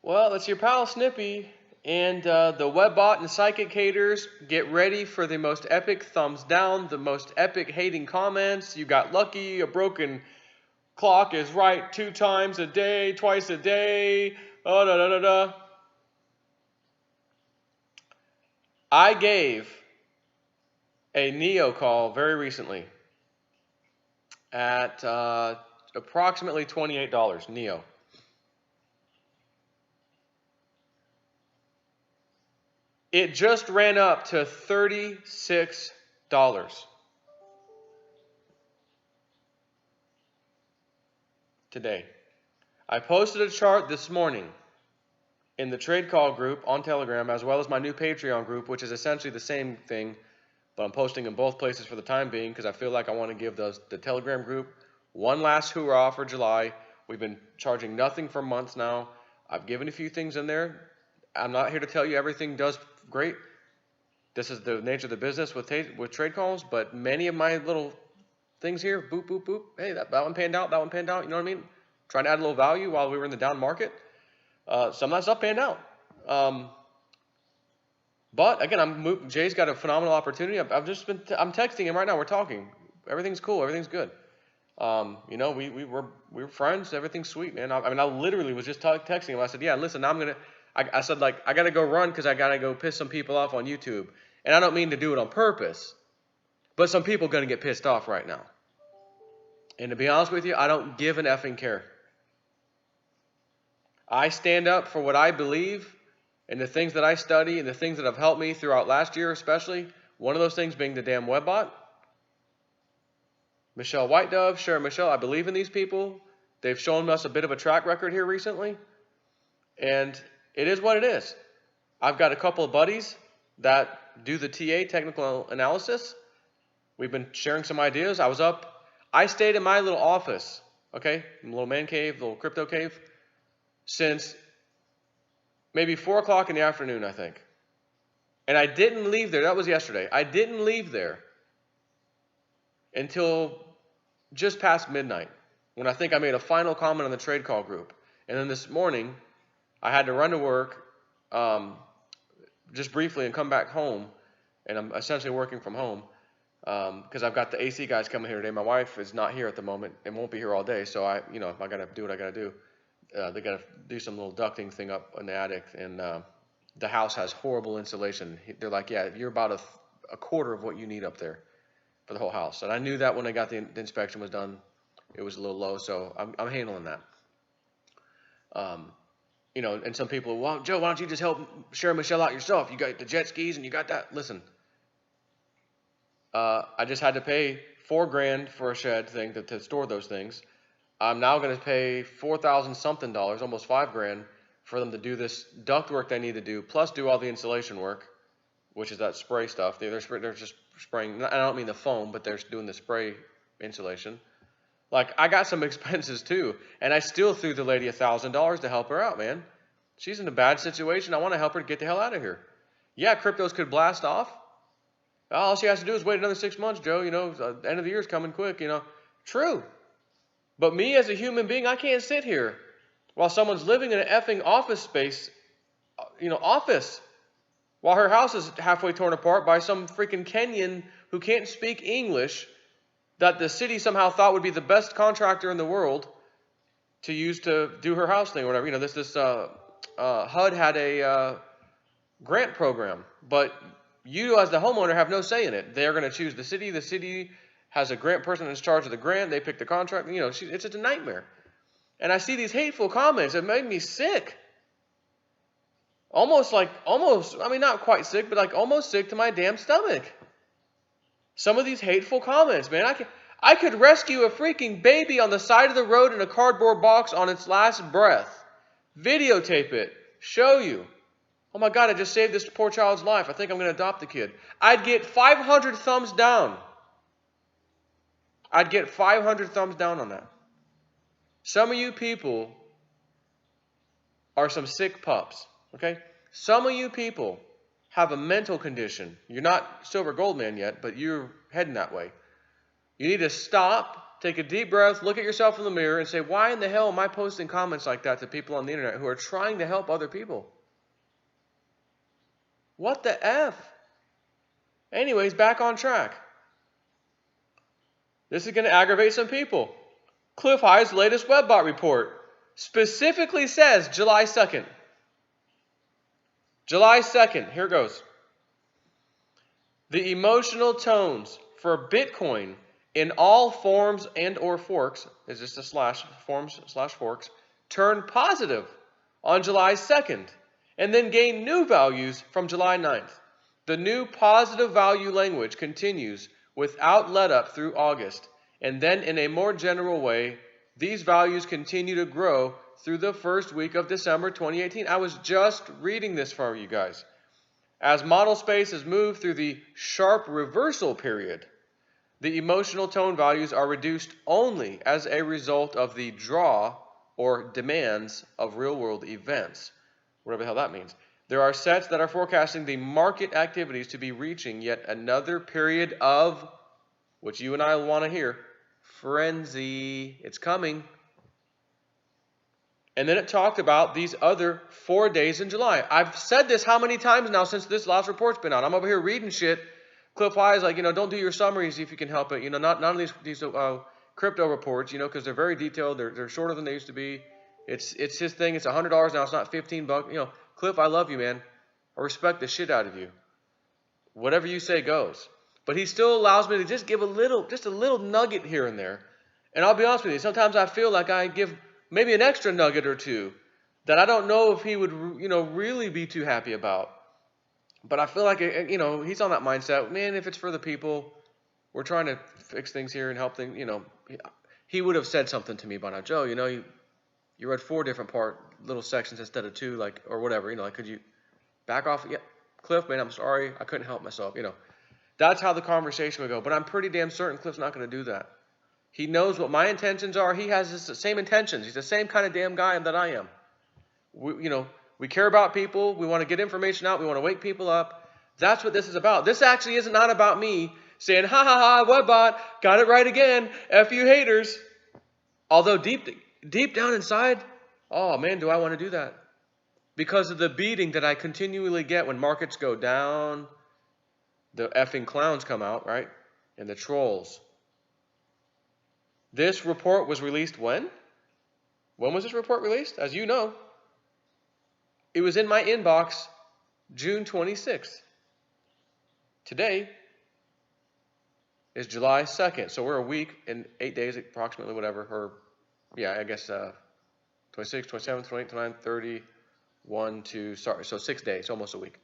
Well, it's your pal Snippy, and the Webbot and Psychic haters, get ready for the most epic thumbs down, the most epic hating comments. You got lucky, a broken clock is right 2 times a day, twice a day, oh da da da da. I gave a Neo call very recently at approximately $28, Neo. It just ran up to $36 today. I posted a chart this morning in the trade call group on Telegram, as well as my new Patreon group, which is essentially the same thing, but I'm posting in both places for the time being because I feel like I want to give the Telegram group one last hoorah for July. We've been charging nothing for months now. I've given a few things in there. I'm not here to tell you everything does great. This is the nature of the business with trade calls, but many of my little things here, boop, boop, boop, hey, that one panned out, that one panned out, you know what I mean? Trying to add a little value while we were in the down market. Some of that stuff panned out. But again, Jay's got a phenomenal opportunity. I'm texting him right now. We're talking. Everything's cool. Everything's good. You know, we're friends. Everything's sweet, man. I literally was just texting him. I said, yeah, listen, I said, like, I got to go run because I got to go piss some people off on YouTube. And I don't mean to do it on purpose, but some people are going to get pissed off right now. And to be honest with you, I don't give an effing care. I stand up for what I believe and the things that I study and the things that have helped me throughout last year especially. One of those things being the damn Webbot. Michelle White Dove, Sharon Michelle, I believe in these people. They've shown us a bit of a track record here recently. And it is what it is. I've got a couple of buddies that do the TA, technical analysis. We've been sharing some ideas. I stayed in my little office, okay, little man cave, little crypto cave, since maybe 4 o'clock in the afternoon, I think. And I didn't leave there. That was yesterday. I didn't leave there until just past midnight, when I think I made a final comment on the trade call group. And then this morning, I had to run to work just briefly and come back home. And I'm essentially working from home because I've got the AC guys coming here today. My wife is not here at the moment and won't be here all day. So I got to do what I got to do. They got to do some little ducting thing up in the attic. And the house has horrible insulation. They're like, yeah, you're about a quarter of what you need up there for the whole house. And I knew that when I got the inspection was done, it was a little low. So I'm handling that. You know, and some people, well, Joe, why don't you just help Sharon Michelle out yourself? You got the jet skis and you got that. Listen, I just had to pay $4,000 for a shed thing to store those things. I'm now going to pay $4,000 something, almost $5,000 for them to do this duct work they need to do, plus do all the insulation work, which is that spray stuff. They're just spraying. I don't mean the foam, but they're doing the spray insulation. Like, I got some expenses too, and I still threw the lady $1,000 to help her out, man. She's in a bad situation. I want to help her get the hell out of here. Yeah, cryptos could blast off. All she has to do is wait another 6 months, Joe. You know, the end of the year is coming quick, you know. True. But me as a human being, I can't sit here while someone's living in an effing office space, office, while her house is halfway torn apart by some freaking Kenyan who can't speak English, that the city somehow thought would be the best contractor in the world to use to do her house thing or whatever. You know, this HUD had a grant program, but you as the homeowner have no say in it. They're going to choose the city. The city has a grant person in charge of the grant. They pick the contract. You know, it's just a nightmare. And I see these hateful comments. It made me sick. Not quite sick, but like almost sick to my damn stomach. Some of these hateful comments, man. I could rescue a freaking baby on the side of the road in a cardboard box on its last breath. Videotape it. Show you. Oh my God, I just saved this poor child's life. I think I'm going to adopt the kid. I'd get 500 thumbs down. I'd get 500 thumbs down on that. Some of you people are some sick pups, okay? Some of you people have a mental condition. You're not silver gold man yet, but you're heading that way. You need to stop take a deep breath, look at yourself in the mirror, and say, why in the hell am I posting comments like that to people on the internet who are trying to help other people? What the F? Anyways, back on track. This is going to aggravate some people. Cliff High's latest WebBot report specifically says July 2nd. July 2nd, here goes. The emotional tones for Bitcoin in all forms and or forks, is this a slash, forms slash forks, turned positive on July 2nd and then gained new values from July 9th. The new positive value language continues without let up through August, and then in a more general way, these values continue to grow through the first week of December 2018. I was just reading this for you guys. As model space has moved through the sharp reversal period, the emotional tone values are reduced only as a result of the draw or demands of real-world events, whatever the hell that means. There are sets that are forecasting the market activities to be reaching yet another period of, which you and I want to hear, frenzy. It's coming. And then it talked about these other 4 days in July. I've said this how many times now since this last report's been out? I'm over here reading shit. Cliff High is like, don't do your summaries if you can help it. None of these crypto reports, because they're very detailed. They're shorter than they used to be. It's his thing. It's $100 now. It's not $15. Cliff, I love you, man. I respect the shit out of you. Whatever you say goes. But he still allows me to just give a little nugget here and there. And I'll be honest with you. Sometimes I feel like I give maybe an extra nugget or two that I don't know if he would, really be too happy about. But I feel like, he's on that mindset. Man, if it's for the people, we're trying to fix things here and help things, He would have said something to me by now. Joe, you read 4 different little sections instead of 2, or whatever. Could you back off? Yeah, Cliff, man, I'm sorry. I couldn't help myself, That's how the conversation would go. But I'm pretty damn certain Cliff's not going to do that. He knows what my intentions are. He has the same intentions. He's the same kind of damn guy that I am. We care about people. We want to get information out. We want to wake people up. That's what this is about. This actually is not about me saying, ha ha ha, WebBot, got it right again. F you haters. Although deep down inside, oh man, do I want to do that. Because of the beating that I continually get when markets go down, the effing clowns come out, right? And the trolls. This report was released when? When was this report released? As you know, it was in my inbox June 26th. Today is July 2nd. So we're a week and 8 days approximately, whatever. Or, yeah, I guess 26, 27, 28, 29, 30, 1, 2, sorry. So 6 days, almost a week.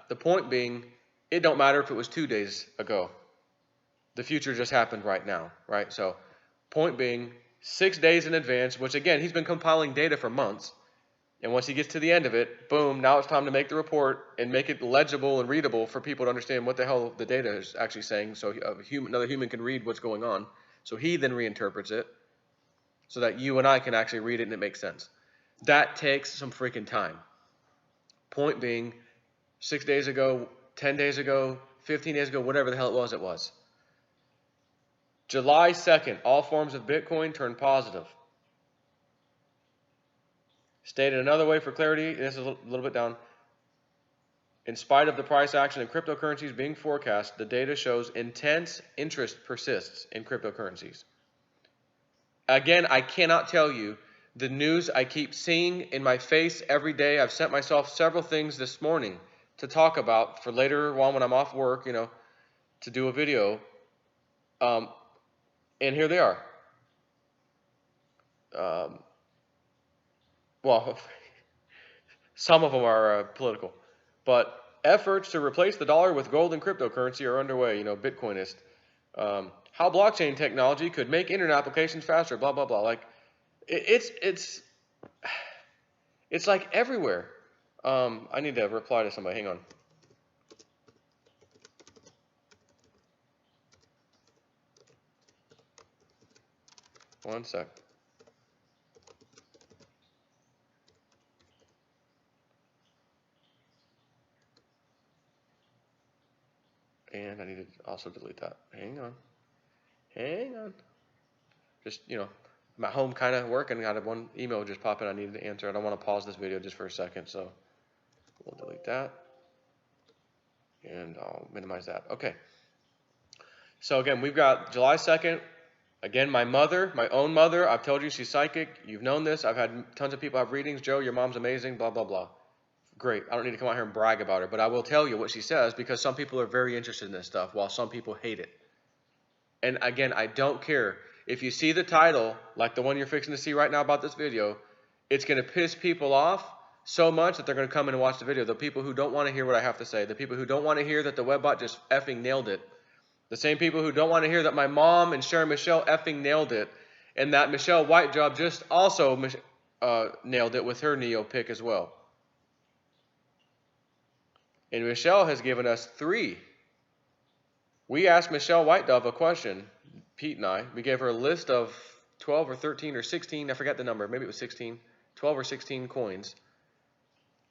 The point being, it don't matter if it was 2 days ago. The future just happened right now, right? So point being, 6 days in advance, which again, he's been compiling data for months. And once he gets to the end of it, boom, now it's time to make the report and make it legible and readable for people to understand what the hell the data is actually saying, so another human can read what's going on. So he then reinterprets it so that you and I can actually read it and it makes sense. That takes some freaking time. Point being, 6 days ago, 10 days ago, 15 days ago, whatever the hell it was. July 2nd, all forms of Bitcoin turned positive. Stated another way for clarity, this is a little bit down. In spite of the price action in cryptocurrencies being forecast, the data shows intense interest persists in cryptocurrencies. Again, I cannot tell you the news I keep seeing in my face every day. I've sent myself several things this morning to talk about for later on when I'm off work, to do a video. And here they are. Well, some of them are political, but efforts to replace the dollar with gold and cryptocurrency are underway. Bitcoinist. How blockchain technology could make internet applications faster. Blah blah blah. Like, it's like everywhere. I need to reply to somebody. Hang on. One sec. And I need to also delete that. Hang on. just, I'm at home kind of working. Got one email just pop in I needed to answer. I don't want to pause this video just for a second, so we'll delete that. And I'll minimize that. Okay. So again, we've got July 2nd. Again, my mother, my own mother, I've told you she's psychic. You've known this. I've had tons of people have readings. Joe, your mom's amazing, blah, blah, blah. Great. I don't need to come out here and brag about her, but I will tell you what she says because some people are very interested in this stuff while some people hate it. And again, I don't care. If you see the title, like the one you're fixing to see right now about this video, it's going to piss people off so much that they're going to come in and watch the video. The people who don't want to hear what I have to say, the people who don't want to hear that the webbot just effing nailed it, the same people who don't want to hear that my mom and Sharon Michelle effing nailed it, and that Michelle White Job just also nailed it with her Neo pick as well. And Michelle has given us 3. We asked Michelle White Dove a question, Pete and I. We gave her a list of 12 or 13 or 16, I forget the number, maybe it was 16, 12 or 16 coins,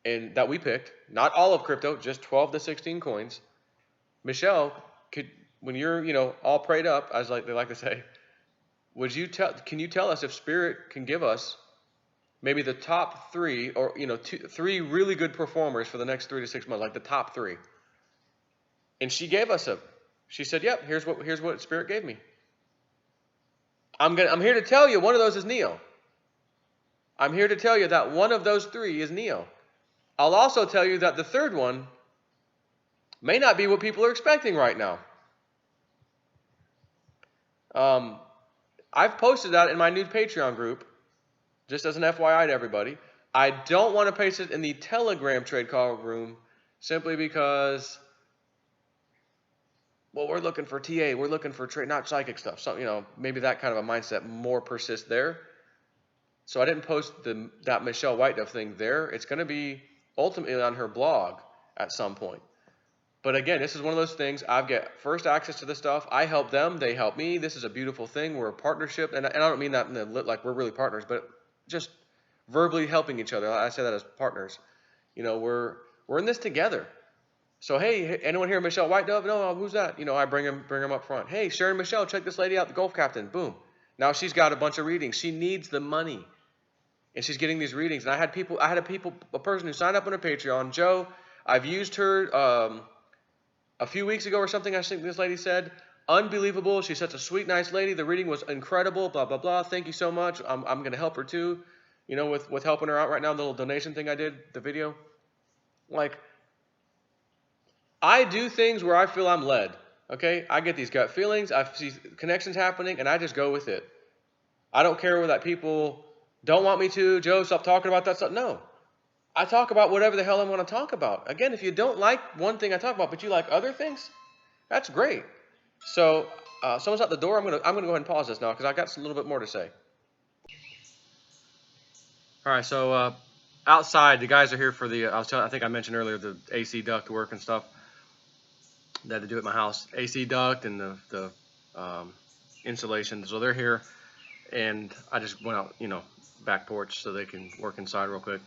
and that we picked, not all of crypto, just 12 to 16 coins. Michelle, when you're, all prayed up, as they like to say, can you tell us if Spirit can give us maybe the top 3 or 3 really good performers for the next 3 to 6 months, like the top 3? And she gave us she said, "Yep, here's what Spirit gave me." I'm here to tell you one of those is Neo. I'm here to tell you that one of those 3 is Neo. I'll also tell you that the third one may not be what people are expecting right now. I've posted that in my new Patreon group, just as an FYI to everybody. I don't want to paste it in the Telegram trade call room simply because, well, we're looking for TA, we're looking for trade, not psychic stuff. So, maybe that kind of a mindset more persists there. So I didn't post that Michelle White Dove thing there. It's going to be ultimately on her blog at some point. But again, this is one of those things. I get first access to this stuff. I help them. They help me. This is a beautiful thing. We're a partnership. And I don't mean that like we're really partners, but just verbally helping each other. I say that as partners. We're in this together. So, hey, anyone here Michelle White Dove? No, who's that? I bring him up front. Hey, Sharon Michelle, check this lady out, the Golf Captain. Boom. Now she's got a bunch of readings. She needs the money. And she's getting these readings. And I had a person who signed up on a Patreon. Joe, I've used her a few weeks ago or something, I think this lady said, unbelievable. She's such a sweet, nice lady. The reading was incredible, blah, blah, blah. Thank you so much. I'm going to help her too, with helping her out right now, the little donation thing I did, the video. Like, I do things where I feel I'm led, okay? I get these gut feelings. I see connections happening, and I just go with it. I don't care that people don't want me to. Joe, stop talking about that stuff. No. I talk about whatever the hell I want to talk about. Again, if you don't like one thing I talk about, but you like other things, that's great. So, someone's at the door. I'm gonna go ahead and pause this now because I got a little bit more to say. All right. So, outside, the guys are here for the. I think I mentioned earlier the AC duct work and stuff that I do at my house. AC duct and the insulation. So they're here, and I just went out, back porch so they can work inside real quick.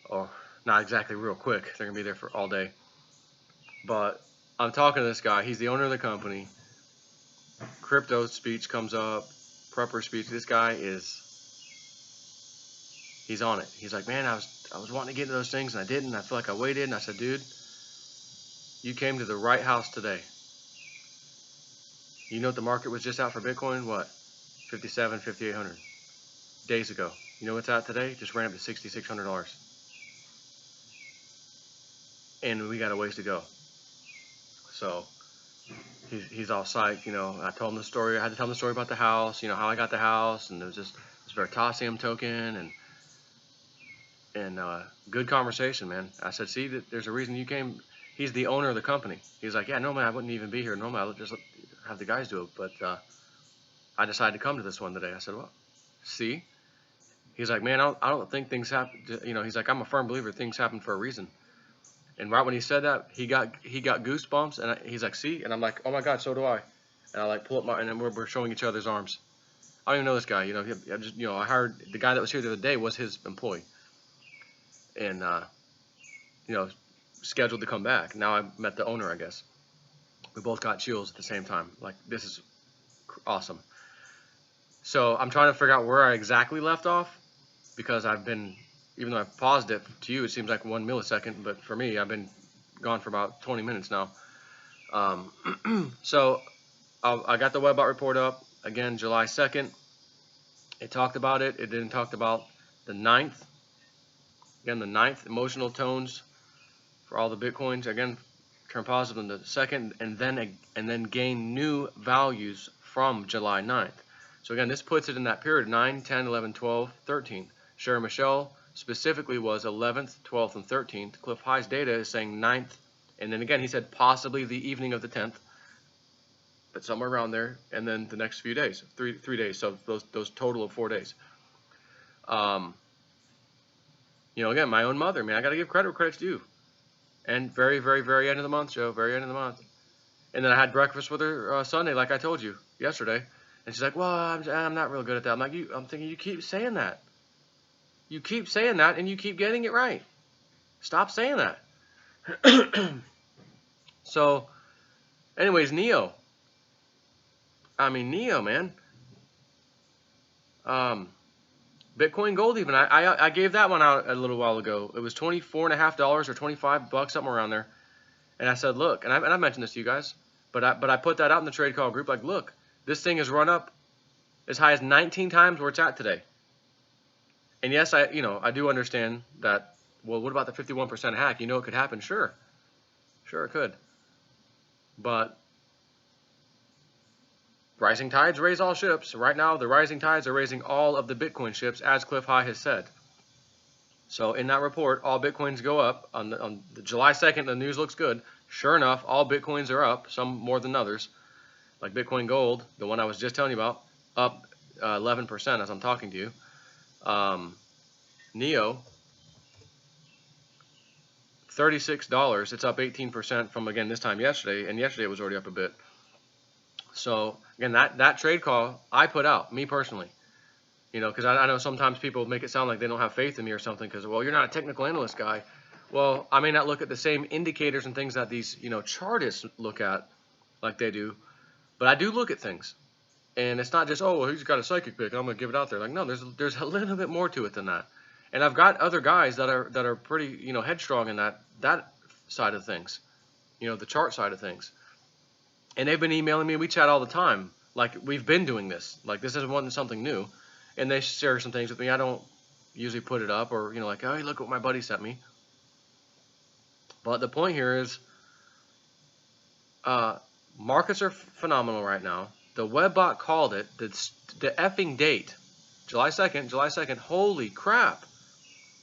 Or not exactly real quick. They're going to be there for all day. But I'm talking to this guy. He's the owner of the company. Crypto speech comes up. Prepper speech. This guy he's on it. He's like, man, I was wanting to get into those things and I didn't. I feel like I waited. And I said, dude, you came to the right house today. You know what the market was just out for Bitcoin? What? 57, 5,800 days ago. You know what's out today? Just ran up to $6,600. And we got a ways to go. So he's all psyched, I told him the story. I had to tell him the story about the house, how I got the house, and there was just this Veritasium token, and good conversation, man. I said, see, there's a reason you came. He's the owner of the company. He's like, yeah, normally I wouldn't even be here. Normally I would just have the guys do it, but I decided to come to this one today. I said, well, see? He's like, man, I don't think things happen. He's like, I'm a firm believer things happen for a reason. And right when he said that, he got goosebumps, and he's like, see? And I'm like, oh my God, so do I. And I pull up and then we're showing each other's arms. I don't even know this guy, I hired the guy that was here the other day was his employee. And, scheduled to come back. Now I met the owner, I guess. We both got chills at the same time. Like, this is awesome. So I'm trying to figure out where I exactly left off, because I've been, even though I've paused it, to you it seems like 1 millisecond, but for me I've been gone for about 20 minutes now. So I got the Webbot report up again, July 2nd. It talked about it. It didn't talk about the 9th. Again, the 9th, emotional tones for all the Bitcoins. Again, turn positive in the 2nd, and then gain new values from July 9th. So again, this puts it in that period, 9, 10, 11, 12, 13. Sharon Michelle specifically was 11th, 12th, and 13th. Cliff High's data is saying 9th, and then again he said possibly the evening of the 10th, but somewhere around there, and then the next few days, three days. So those total of 4 days. You know, again, my own mother, man, I got to give credit where credit's due. And very, very, very end of the month, Joe, very end of the month. And then I had breakfast with her Sunday, like I told you yesterday. And she's like, well, I'm not real good at that. I'm thinking, you keep saying that. You keep saying that, and you keep getting it right. Stop saying that. So, anyways, Neo. I mean, Neo, man. Bitcoin Gold even. I gave that one out a little while ago. It was $24.50 or $25, something around there. And I said, look, and I mentioned this to you guys, but I put that out in the trade call group, like, look, this thing has run up as high as 19 times where it's at today. And yes, I do understand that. Well, what about the 51% hack? You know, it could happen. Sure it could. But rising tides raise all ships. Right now, the rising tides are raising all of the Bitcoin ships, as Cliff High has said. So in that report, all Bitcoins go up. On the July 2nd, the news looks good. Sure enough, all Bitcoins are up, some more than others. Like Bitcoin Gold, the one I was just telling you about, up 11% as I'm talking to you. Neo, $36. It's up 18% from, again, this time yesterday. And yesterday it was already up a bit. So, again, that trade call I put out, me personally. You know, because I know sometimes people make it sound like they don't have faith in me or something because, well, you're not a technical analyst guy. Well, I may not look at the same indicators and things that these, chartists look at like they do, but I do look at things. And it's not just, oh, well, he's got a psychic pick, I'm going to give it out there. Like, no, there's a little bit more to it than that. And I've got other guys that are pretty, headstrong in that side of things, the chart side of things. And they've been emailing me. We chat all the time. Like, we've been doing this. Like, this isn't something new. And they share some things with me. I don't usually put it up or, like, oh, look what my buddy sent me. But the point here is markets are phenomenal right now. The Webbot called it. The effing date, July 2nd, holy crap.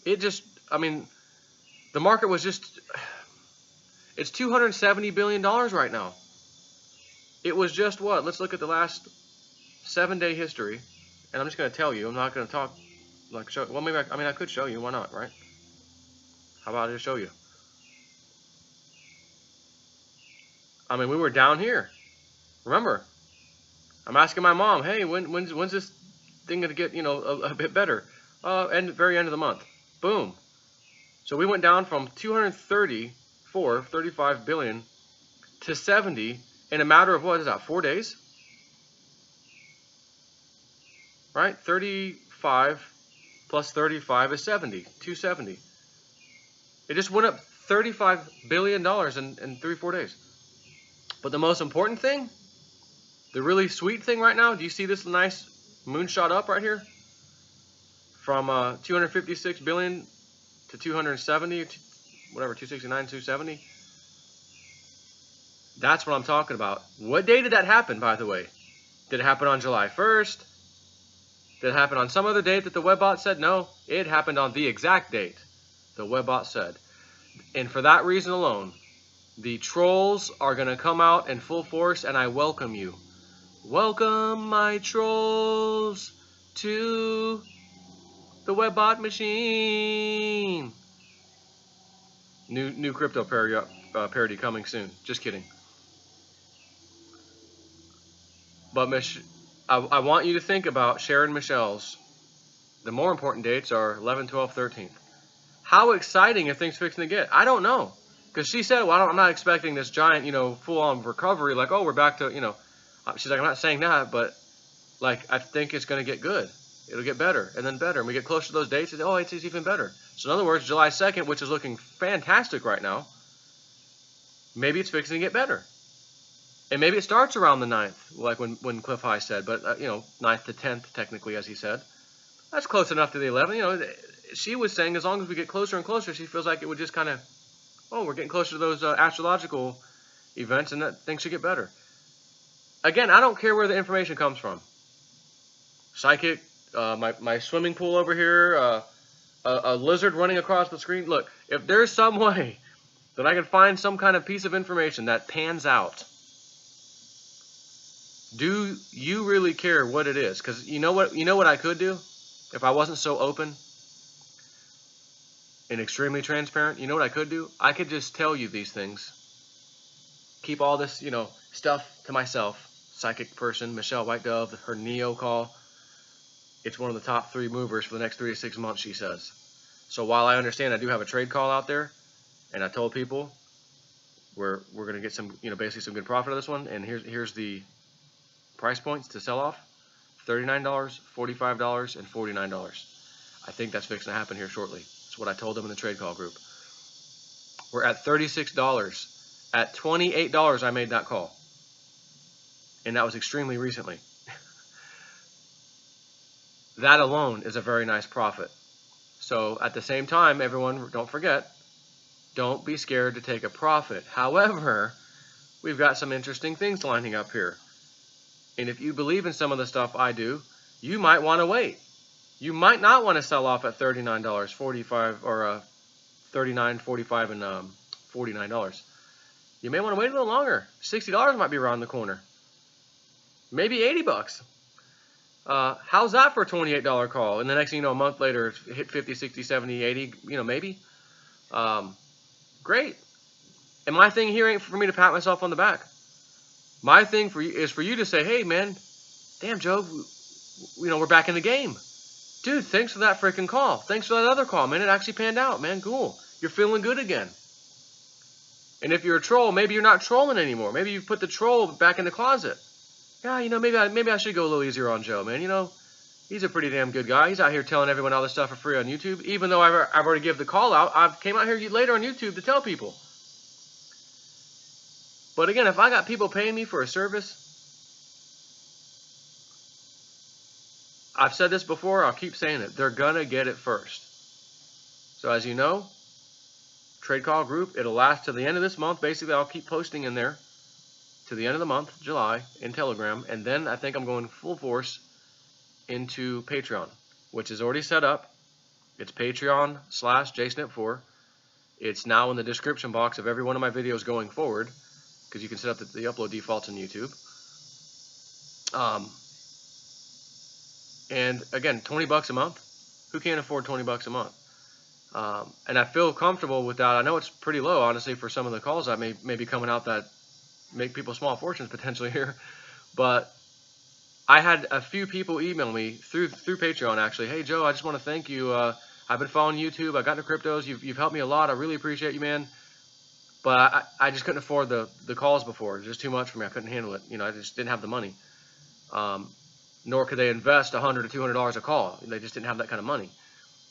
It just, the market was just, it's $270 billion right now. It was just what? Let's look at the last 7-day history. And I'm just going to tell you. I'm not going to talk, like, show. Well, maybe, I could show you. Why not, right? How about I just show you? We were down here. Remember, I'm asking my mom, hey, when's this thing going to get, a bit better? Very end of the month. Boom. So we went down from 35 billion to 70 in a matter of, what is that, 4 days? Right? 35 plus 35 is 70, 270. It just went up $35 billion in 3-4 days. But the most important thing, the really sweet thing right now, do you see this nice moonshot up right here? From 256 billion to 270, whatever, 269, 270. That's what I'm talking about. What day did that happen, by the way? Did it happen on July 1st? Did it happen on some other date that the Webbot said? No, it happened on the exact date the Webbot said. And for that reason alone, the trolls are going to come out in full force, and I welcome you. Welcome, my trolls, to the Webbot machine. New crypto parody coming soon. Just kidding. But I want you to think about Sharon Michelle's. The more important dates are 11, 12, 13. How exciting are things fixing to get? I don't know. Because she said, well, I'm not expecting this giant, full-on recovery. Like, oh, we're back to, she's like, I'm not saying that, but like, I think it's going to get good. It'll get better and then better. And we get closer to those dates, and oh, it's even better. So in other words, July 2nd, which is looking fantastic right now, maybe it's fixing to get better. And maybe it starts around the 9th, like when Cliff High said, but 9th to 10th, technically, as he said. That's close enough to the 11th. She was saying as long as we get closer and closer, she feels like it would just kind of, we're getting closer to those astrological events, and that things should get better. Again, I don't care where the information comes from. Psychic, my swimming pool over here, a lizard running across the screen. Look, if there's some way that I can find some kind of piece of information that pans out, do you really care what it is? Because you know what I could do if I wasn't so open and extremely transparent. You know what I could do? I could just tell you these things. Keep all this, stuff to myself. Psychic person, Michelle White Dove, her Neo call. It's one of the top 3 movers for the next 3 to 6 months, she says. So while I understand I do have a trade call out there, and I told people we're going to get some, basically some good profit out of this one, and here's the price points to sell off: $39, $45, and $49. I think that's fixing to happen here shortly. That's what I told them in the trade call group. We're at $36. At $28, I made that call. And that was extremely recently. That alone is a very nice profit. So at the same time, everyone, don't forget, don't be scared to take a profit. However, we've got some interesting things lining up here. And if you believe in some of the stuff I do, you might want to wait. You might not want to sell off at $39, $45, or $39, $45, and $49. You may want to wait a little longer. $60 might be around the corner. Maybe $80. How's that for a $28 call? And the next thing you know, a month later, it hit 50, 60, 70, 80, maybe. Great. And my thing here ain't for me to pat myself on the back. My thing is for you to say, hey, man, damn, Joe, we're back in the game. Dude, thanks for that freaking call. Thanks for that other call, man. It actually panned out, man. Cool. You're feeling good again. And if you're a troll, maybe you're not trolling anymore. Maybe you've put the troll back in the closet. Yeah, maybe I should go a little easier on Joe, man. He's a pretty damn good guy. He's out here telling everyone all this stuff for free on YouTube. Even though I've already given the call out, I came out here later on YouTube to tell people. But again, if I got people paying me for a service, I've said this before, I'll keep saying it. They're going to get it first. So as you know, trade call group, it'll last to the end of this month. Basically, I'll keep posting in there to the end of the month, July, in Telegram. And then I think I'm going full force into Patreon, which is already set up. It's Patreon/JSnip4. It's now in the description box of every one of my videos going forward, because you can set up the upload defaults on YouTube. And again, $20 a month. Who can't afford $20 a month? And I feel comfortable with that. I know it's pretty low, honestly, for some of the calls that may be coming out that make people small fortunes potentially here. But I had a few people email me through Patreon, actually. Hey, Joe, I just want to thank you. I've been following YouTube. I got into cryptos. You've helped me a lot. I really appreciate you, man. But I just couldn't afford the calls before. It was just too much for me. I couldn't handle it. I just didn't have the money. Nor could they invest $100 to $200 a call. They just didn't have that kind of money.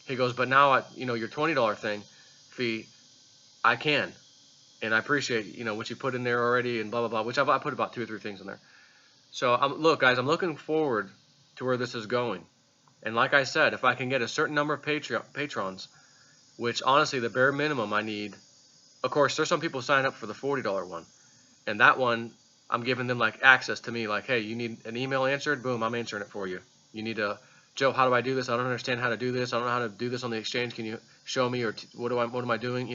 He goes, but now, your $20 fee, I can. And I appreciate, what you put in there already and blah, blah, blah, which I put about 2 or 3 things in there. So, look, guys, I'm looking forward to where this is going. And like I said, if I can get a certain number of patrons, which honestly, the bare minimum I need, of course, there's some people sign up for the $40 one. And that one, I'm giving them access to me, hey, you need an email answered, boom, I'm answering it for you. You need Joe, how do I do this? I don't understand how to do this. I don't know how to do this on the exchange. Can you show me, or what am I doing?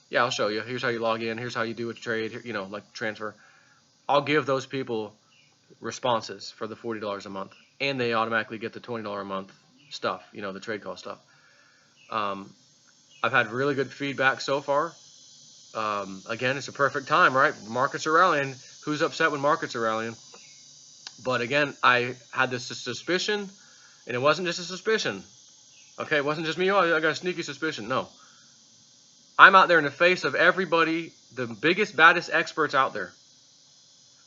Yeah, I'll show you. Here's how you log in. Here's how you do a trade. Transfer. I'll give those people responses for the $40 a month, and they automatically get the $20 a month stuff. The trade call stuff. I've had really good feedback so far. Again, it's a perfect time, right? Markets are rallying. Who's upset when markets are rallying? But again, I had this suspicion, and it wasn't just a suspicion. Okay, it wasn't just me. Oh, I got a sneaky suspicion. No. I'm out there in the face of everybody, the biggest, baddest experts out there,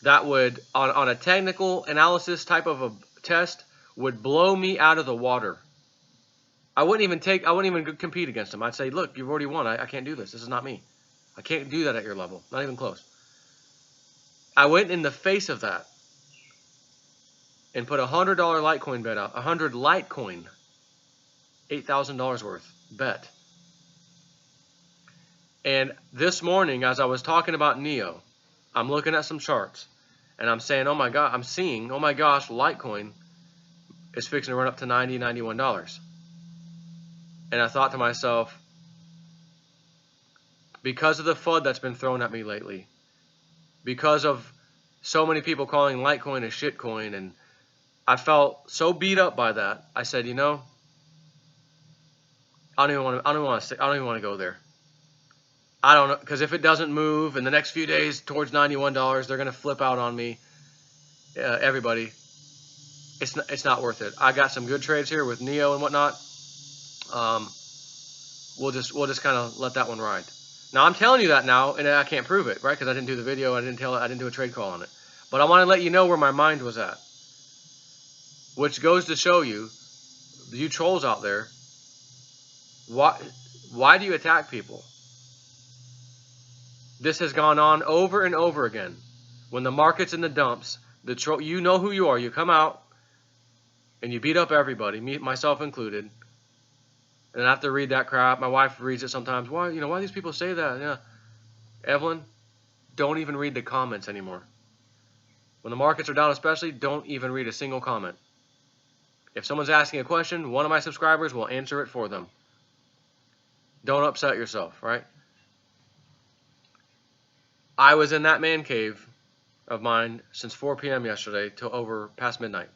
that would, on a technical analysis type of test would blow me out of the water. I wouldn't even compete against him. I'd say, look, you've already won. I can't do this. This is not me. I can't do that at your level. Not even close. I went in the face of that and put a $100 Litecoin bet out. 100 Litecoin. $8,000 worth bet. And this morning, as I was talking about NEO, I'm looking at some charts. And I'm saying, oh my God, I'm seeing, oh my gosh, Litecoin is fixing to run up to $90, $91. And I thought to myself, because of the FUD that's been thrown at me lately, because of so many people calling Litecoin a shitcoin, and I felt so beat up by that, I said, you know, I don't even want to go there. I don't know, because if it doesn't move in the next few days towards $91, they're going to flip out on me. Everybody, it's not worth it. I got some good trades here with NEO and whatnot. We'll just kind of let that one ride. Now I'm telling you that now, and I can't prove it, right? Because I didn't do the video, I didn't do a trade call on it. But I want to let you know where my mind was at, which goes to show you, you trolls out there, why do you attack people? This has gone on over and over again. When the market's in the dumps, you know who you are. You come out and you beat up everybody, myself included. And I have to read that crap. My wife reads it sometimes. Why these people say that? Yeah, Evelyn, don't even read the comments anymore. When the markets are down, especially, don't even read a single comment. If someone's asking a question, one of my subscribers will answer it for them. Don't upset yourself, right? I was in that man cave of mine since 4 p.m. yesterday till over past midnight.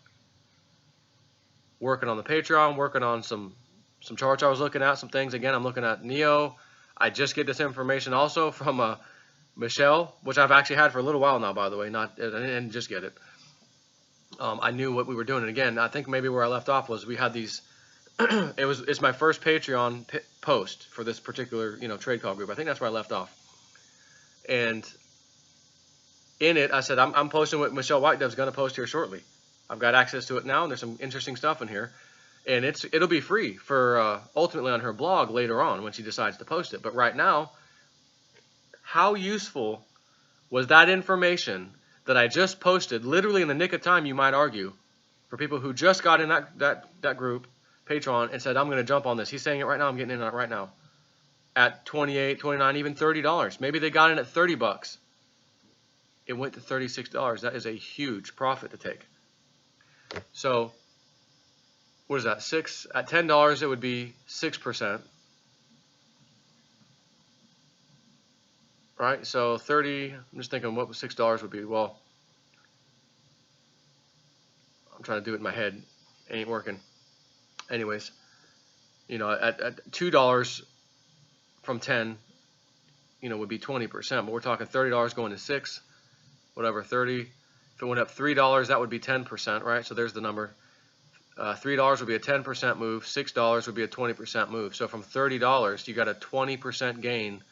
Working on the Patreon, working on some charts I was looking at, some things. Again, I'm looking at NEO. I just get this information also from Michelle, which I've actually had for a little while now, by the way. I didn't just get it. I knew what we were doing. And again, I think maybe where I left off was we had these. It's my first Patreon post for this particular trade call group. I think that's where I left off. And in it, I said, I'm posting what Michelle Whitedove's going to post here shortly. I've got access to it now, and there's some interesting stuff in here. And it'll be free for ultimately on her blog later on when she decides to post it. But right now, how useful was that information that I just posted, literally in the nick of time, you might argue, for people who just got in that group, Patreon, and said, I'm going to jump on this. He's saying it right now. I'm getting in on it right now. At $28, $29, even $30. Maybe they got in at $30. It went to $36. That is a huge profit to take. So, what is that? At $10, it would be 6%. Right? So 30, I'm just thinking what $6 would be. Well, I'm trying to do it in my head. It ain't working. Anyways, at $2 from 10, would be 20%. But we're talking $30 going to 6, whatever, 30. If it went up $3, that would be 10%, right? So there's the number. $3 would be a 10% move. $6 would be a 20% move. So from $30, you got a 20% gain,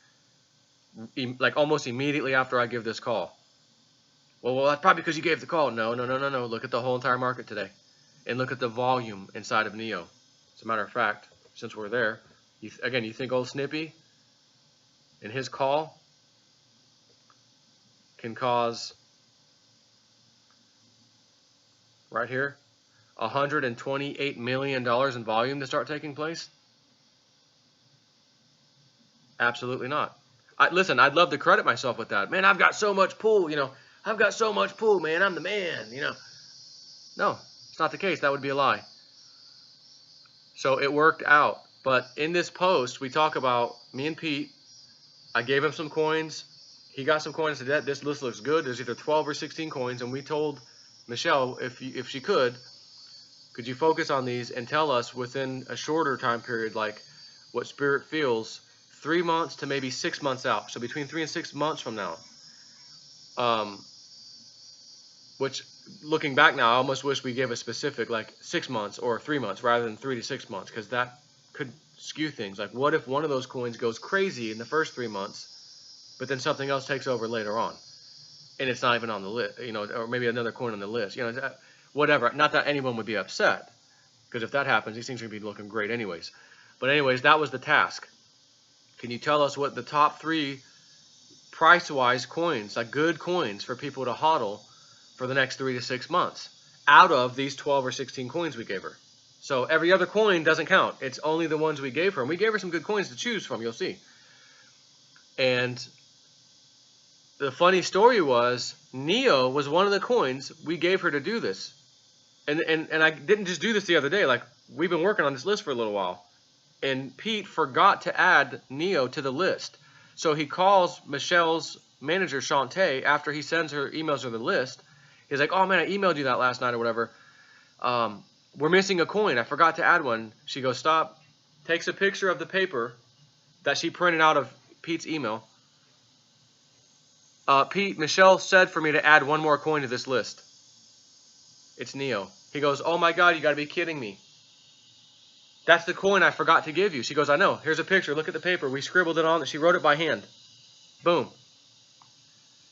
like almost immediately after I give this call. Well, that's probably because you gave the call. No. Look at the whole entire market today, and look at the volume inside of NEO. As a matter of fact, since we're there, you think old Snippy and his call can cause right here $128 million in volume to start taking place? Absolutely not. Listen, I'd love to credit myself with that. Man, I've got so much pull, I've got so much pull, man. I'm the man, No, it's not the case. That would be a lie. So it worked out. But in this post, we talk about me and Pete. I gave him some coins. He got some coins. Said, this list looks good. There's either 12 or 16 coins. And we told Michelle, if she could you focus on these and tell us within a shorter time period, like what Spirit feels 3 months to maybe 6 months out. So between 3 and 6 months from now. Which, looking back now, I almost wish we gave a specific, like 6 months or 3 months rather than 3 to 6 months, because that could skew things. Like, what if one of those coins goes crazy in the first 3 months, but then something else takes over later on, and it's not even on the list, or maybe another coin on the list. whatever. Not that anyone would be upset, because if that happens, these things are going to be looking great anyways. But anyways, that was the task. Can you tell us what the top 3 price-wise coins, like good coins for people to hodl for the next 3 to 6 months out of these 12 or 16 coins we gave her? So every other coin doesn't count. It's only the ones we gave her. And we gave her some good coins to choose from, you'll see. And the funny story was, Neo was one of the coins we gave her to do this. And I didn't just do this the other day. Like, we've been working on this list for a little while. And Pete forgot to add Neo to the list. So he calls Michelle's manager, Shantae, after he sends her emails her the list. He's like, oh man, I emailed you that last night or whatever. We're missing a coin. I forgot to add one. She goes, stop. Takes a picture of the paper that she printed out of Pete's email. Pete, Michelle said for me to add one more coin to this list. It's Neo. He goes, oh my God, you got to be kidding me. That's the coin I forgot to give you. She goes, I know. Here's a picture. Look at the paper. We scribbled it on. She wrote it by hand. Boom.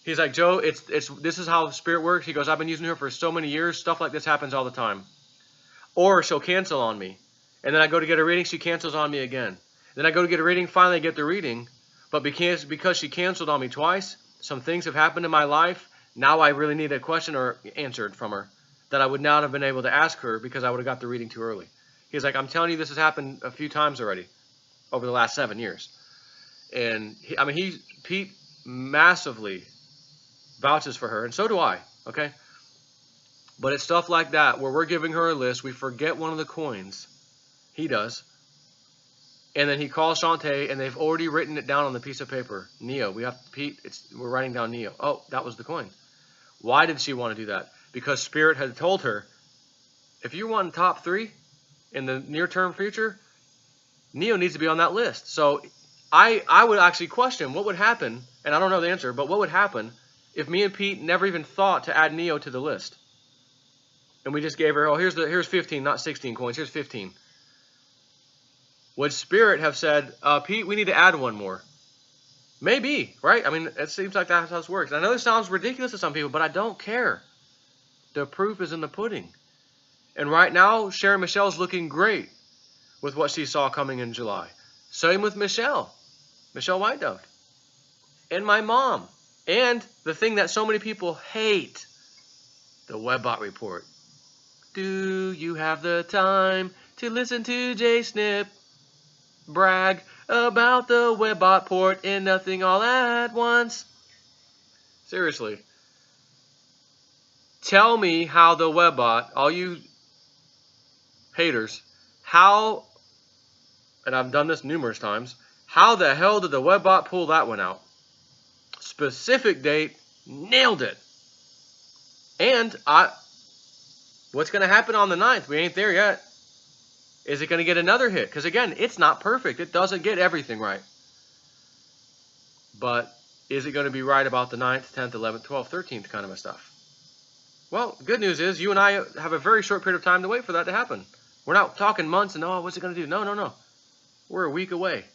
He's like, Joe, this is how Spirit works. He goes, I've been using her for so many years. Stuff like this happens all the time. Or she'll cancel on me. And then I go to get a reading. She cancels on me again. Then I go to get a reading. Finally, I get the reading. But because she canceled on me twice, some things have happened in my life. Now I really need a question or answered from her that I would not have been able to ask her because I would have got the reading too early. He's like, I'm telling you, this has happened a few times already over the last 7 years. And Pete massively vouches for her, and so do I, okay? But it's stuff like that where we're giving her a list. We forget one of the coins. He does. And then he calls Shantae, and they've already written it down on the piece of paper. Neo, Pete, we're writing down Neo. Oh, that was the coin. Why did she want to do that? Because Spirit had told her, if you want top 3 in the near-term future, Neo needs to be on that list. So I would actually question what would happen, and I don't know the answer, but what would happen if me and Pete never even thought to add Neo to the list? And we just gave her, oh, here's 15, not 16 coins, here's 15. Would Spirit have said, Pete, we need to add one more? Maybe, right? I mean, it seems like that's how this works. I know this sounds ridiculous to some people, but I don't care. The proof is in the pudding. And right now, Sharon Michelle's looking great with what she saw coming in July. Same with Michelle White Dove, and my mom. And the thing that so many people hate, the Webbot report. Do you have the time to listen to Jay Snip brag about the Webbot port and nothing all at once? Seriously. Tell me how the Webbot, all you haters, how, and I've done this numerous times, how the hell did the Webbot pull that one out? Specific date, nailed it. And what's going to happen on the 9th? We ain't there yet. Is it going to get another hit? Because again, it's not perfect. It doesn't get everything right. But is it going to be right about the 9th, 10th, 11th, 12th, 13th kind of a stuff? Well, good news is you and I have a very short period of time to wait for that to happen. We're not talking months and, oh, what's it going to do? No. We're a week away.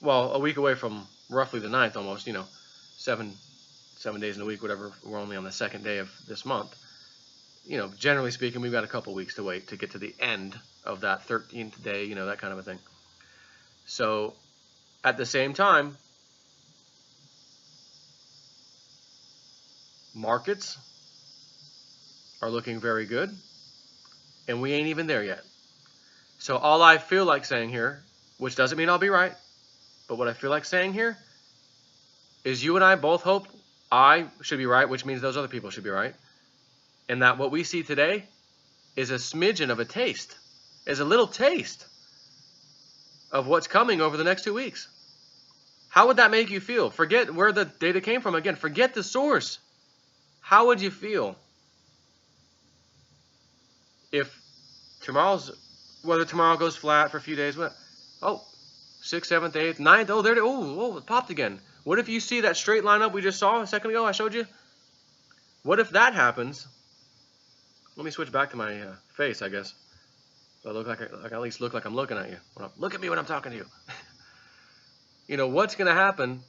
Well, a week away from roughly the 9th almost, 7 days in a week, whatever. We're only on the 2nd day of this month. Generally speaking, we've got a couple weeks to wait to get to the end of that 13th day, that kind of a thing. So, at the same time, markets are looking very good, and we ain't even there yet. So all I feel like saying here, which doesn't mean I'll be right, but what I feel like saying here is you and I both hope I should be right, which means those other people should be right, and that what we see today is a smidgen of a taste, is a little taste of what's coming over the next 2 weeks. How would that make you feel? Forget where the data came from. Again, forget the source. How would you feel if whether tomorrow goes flat for a few days, 6th, 7th, 8th, 9th, it popped again. What if you see that straight line up we just saw a second ago, I showed you? What if that happens? Let me switch back to my face, I guess. So I look like I at least look like I'm looking at you. Look at me when I'm talking to you. What's going to happen?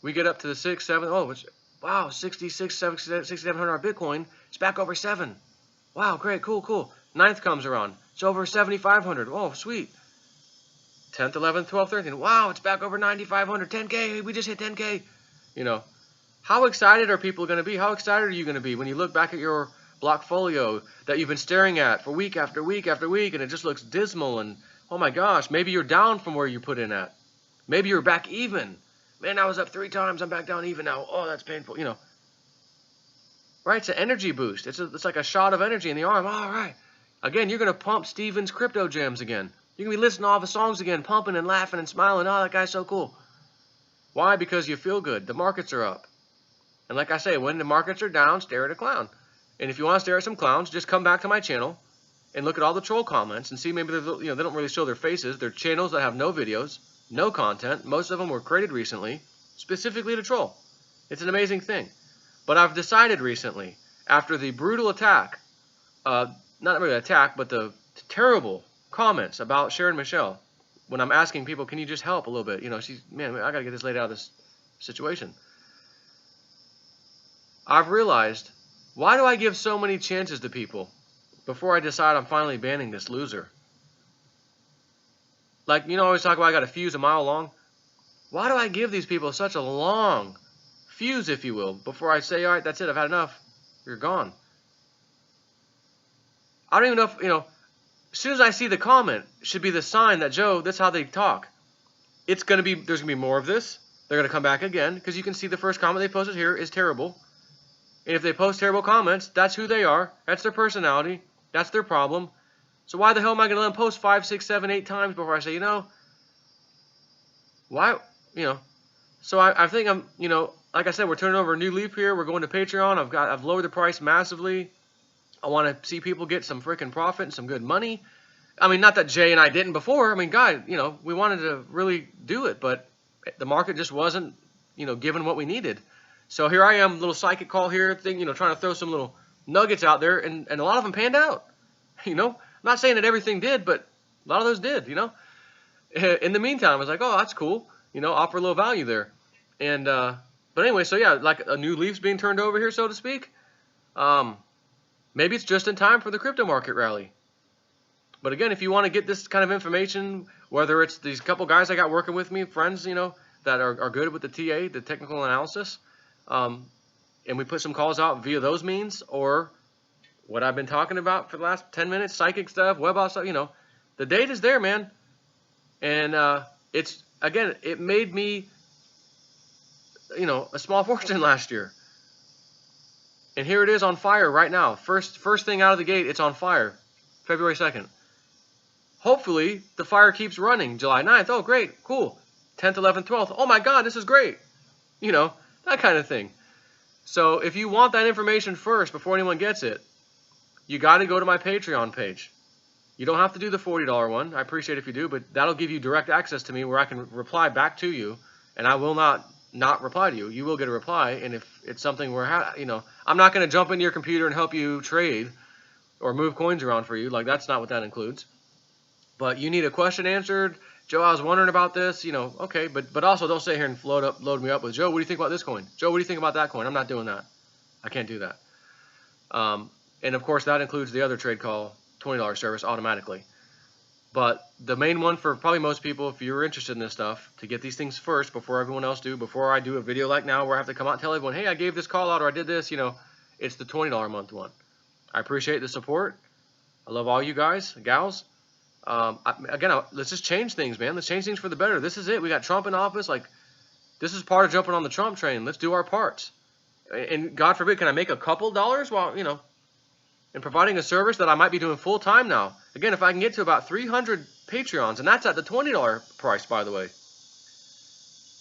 We get up to the 6th, 7th, 66, 700 Bitcoin. It's back over 7. Wow, great, cool. 9th comes around. It's over 7,500. Oh, sweet. 10th, 11th, 12th, 13th. Wow, it's back over 9,500. 10K. We just hit 10K. You know, how excited are people going to be? How excited are you going to be when you look back at your blockfolio that you've been staring at for week after week after week, and it just looks dismal, and oh my gosh, maybe you're down from where you put in at. Maybe you're back even. Man, I was up 3 times. I'm back down even now. Oh, that's painful. You know, right? It's an energy boost. It's like a shot of energy in the arm. All right. Again, you're going to pump Steven's crypto gems again. You're going to be listening to all the songs again, pumping and laughing and smiling. Oh, that guy's so cool. Why? Because you feel good. The markets are up. And like I say, when the markets are down, stare at a clown. And if you want to stare at some clowns, just come back to my channel and look at all the troll comments and see maybe they don't really show their faces. They're channels that have no videos, no content. Most of them were created recently, specifically to troll. It's an amazing thing. But I've decided recently, after the brutal attack, not really attack, but the terrible comments about Sharon Michelle, when I'm asking people, can you just help a little bit? You know, man, I got to get this lady out of this situation. I've realized, why do I give so many chances to people before I decide I'm finally banning this loser? Like, you know, I always talk about I got a fuse a mile long. Why do I give these people such a long fuse, if you will, before I say, all right, that's it, I've had enough, you're gone? I don't even know if, you know, as soon as I see the comment, it should be the sign that, Joe, that's how they talk. There's going to be more of this. They're going to come back again, because you can see the first comment they posted here is terrible. And if they post terrible comments, that's who they are. That's their personality. That's their problem. So why the hell am I going to let them post 5, 6, 7, 8 times before I say, you know, why, you know? So I think I'm, you know, like I said, we're turning over a new leaf here. We're going to Patreon. I've lowered the price massively. I want to see people get some freaking profit and some good money. I mean, not that Jay and I didn't before. I mean, God, you know, we wanted to really do it, but the market just wasn't, you know, given what we needed. So here I am, little psychic call here, you know, trying to throw some little nuggets out there, and a lot of them panned out. You know, I'm not saying that everything did, but a lot of those did, you know. In the meantime, I was like, oh, that's cool. You know, offer a little value there. And, but anyway, so yeah, like a new leaf's being turned over here, so to speak. Maybe it's just in time for the crypto market rally. But again, if you want to get this kind of information, whether it's these couple guys I got working with me, friends, you know, that are good with the TA, the technical analysis, and we put some calls out via those means, or what I've been talking about for the last 10 minutes, psychic stuff, web stuff, you know, the data's there, man. And it's, again, it made me, you know, a small fortune last year. And here it is on fire right now. First thing out of the gate, it's on fire. February 2nd. Hopefully, the fire keeps running. July 9th. Oh, great. Cool. 10th, 11th, 12th. Oh, my God, this is great. You know, that kind of thing. So if you want that information first before anyone gets it, you got to go to my Patreon page. You don't have to do the $40 one. I appreciate if you do, but that'll give you direct access to me where I can reply back to you, and I will not reply to you. You will get a reply, and if it's something where, you know, I'm not going to jump into your computer and help you trade or move coins around for you. Like, that's not what that includes. But you need a question answered. Joe, I was wondering about this, you know, okay, but also don't sit here and load me up with, Joe, what do you think about this coin? Joe, what do you think about that coin? I'm not doing that. I can't do that. And of course, that includes the other trade call $20 service automatically. But the main one for probably most people, if you're interested in this stuff, to get these things first before everyone else do, before I do a video like now where I have to come out and tell everyone, hey, I gave this call out or I did this, you know, it's the $20 a month one. I appreciate the support. I love all you guys, gals. Let's just change things, man. Let's change things for the better. This is it. We got Trump in office. Like, this is part of jumping on the Trump train. Let's do our parts. And God forbid, can I make a couple dollars while, you know, and providing a service that I might be doing full time now? Again, if I can get to about 300 Patreons, and that's at the $20 price, by the way,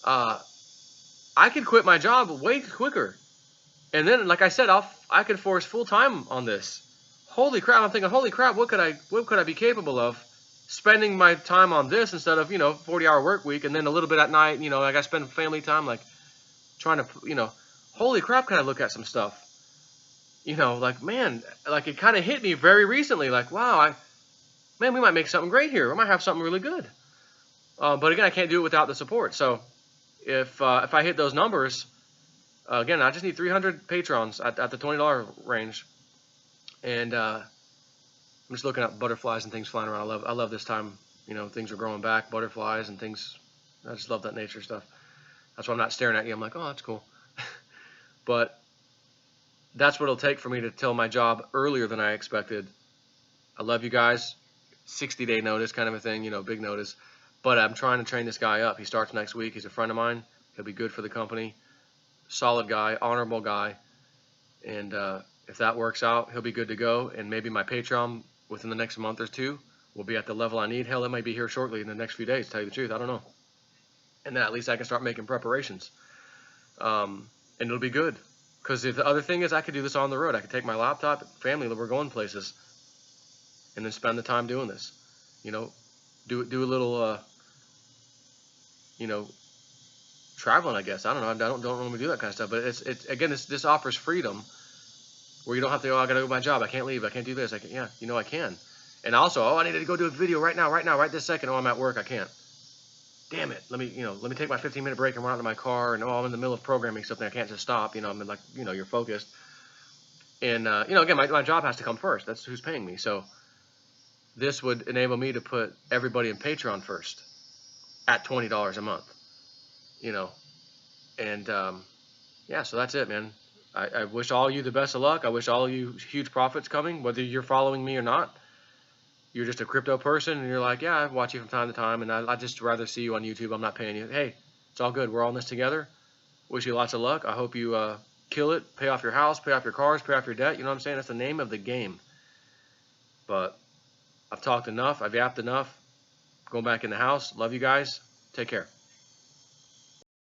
I could quit my job way quicker. And then, like I said, I could force full time on this. Holy crap! I'm thinking, holy crap, what could I be capable of? Spending my time on this instead of, you know, 40-hour work week, and then a little bit at night, you know, I got to spend family time, like trying to, you know, holy crap, can I look at some stuff? You know, like, man, like it kind of hit me very recently, like, wow, man, we might make something great here. We might have something really good. But again, I can't do it without the support. So if I hit those numbers, again, I just need 300 patrons at the $20 range. And I'm just looking at butterflies and things flying around. I love this time. You know, things are growing back, butterflies and things. I just love that nature stuff. That's why I'm not staring at you. I'm like, oh, that's cool. But that's what it'll take for me to tell my job earlier than I expected. I love you guys. 60-day notice kind of a thing, you know, big notice. But I'm trying to train this guy up. He starts next week. He's a friend of mine. He'll be good for the company. Solid guy, honorable guy. And if that works out, he'll be good to go. And maybe my Patreon within the next month or two will be at the level I need. Hell, it might be here shortly in the next few days, to tell you the truth. I don't know. And then at least I can start making preparations. And it'll be good. Because the other thing is, I could do this on the road. I could take my laptop, family, we're going places, and then spend the time doing this. You know, do a little, you know, traveling. I guess I don't know. I don't normally do that kind of stuff. But it's again, this offers freedom, where you don't have to. Oh, I gotta go to my job. I can't leave. I can't do this. Yeah, you know, I can. And also, oh, I need to go do a video right now, right this second. Oh, I'm at work. I can't. Damn it. Let me take my 15-minute break and run out to my car. And oh, I'm in the middle of programming something. I can't just stop. You know, I'm in, like, you know, you're focused. And you know, again, my job has to come first. That's who's paying me. So this would enable me to put everybody in Patreon first at $20 a month. You know, and yeah, so that's it, man. I wish all you the best of luck. I wish all you huge profits coming, whether you're following me or not. You're just a crypto person, and you're like, yeah, I watch you from time to time, and I'd just rather see you on YouTube. I'm not paying you. Hey, it's all good. We're all in this together. Wish you lots of luck. I hope you kill it, pay off your house, pay off your cars, pay off your debt. You know what I'm saying? That's the name of the game. But I've talked enough. I've yapped enough. Going back in the house. Love you guys. Take care.